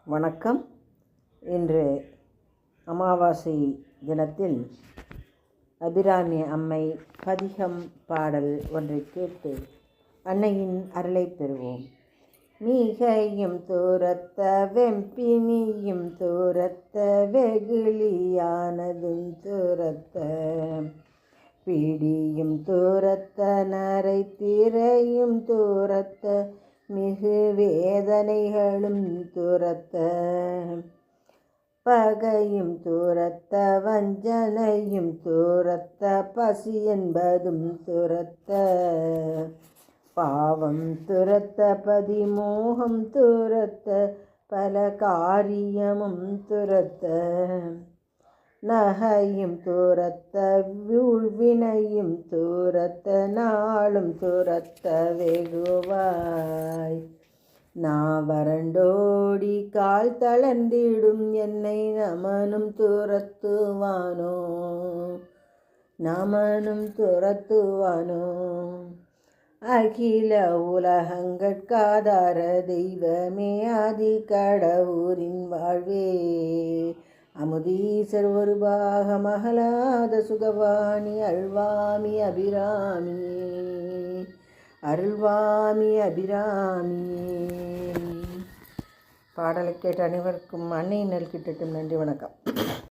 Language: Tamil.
வணக்கம். இன்று அமாவாசை தினத்தில் அபிராமி அம்மை பதிகம் பாடல் ஒன்றை கேட்டு அன்னையின் அருளை பெறுவோம். மிகையும் தூரத்த வெம்பினியும் தூரத்த வெகுளியானதும் தூரத்த பிடியும் தூரத்த நரை திரையும் தூரத்த மிகு வேதனைகளும் தூரத்த பகையும் தூரத்த வஞ்சனையும் தூரத்த பசி என்பதும் தூரத்த பாவம் துரத்த பதிமோகம் துரத்த பல காரியமும் துரத்த நகையும் தூரத்த வினையும் தூரத்த நாளும் துரத்த வெகுவாய் வறண்டோடி கால் தளர்ந்திடும் என்னை நமனும் துரத்துவானோ அகில உலகங்கட்காதார தெய்வமே ஆதி கடவுரின் வாழ்வே அமுதீசர் ஒரு பாகமகலாத சுகவாணி அருள்வாமி அபிராமி. பாடலை கேட்ட அனைவருக்கும் அன்னையின் நல் கிட்டட்டும். நன்றி, வணக்கம்.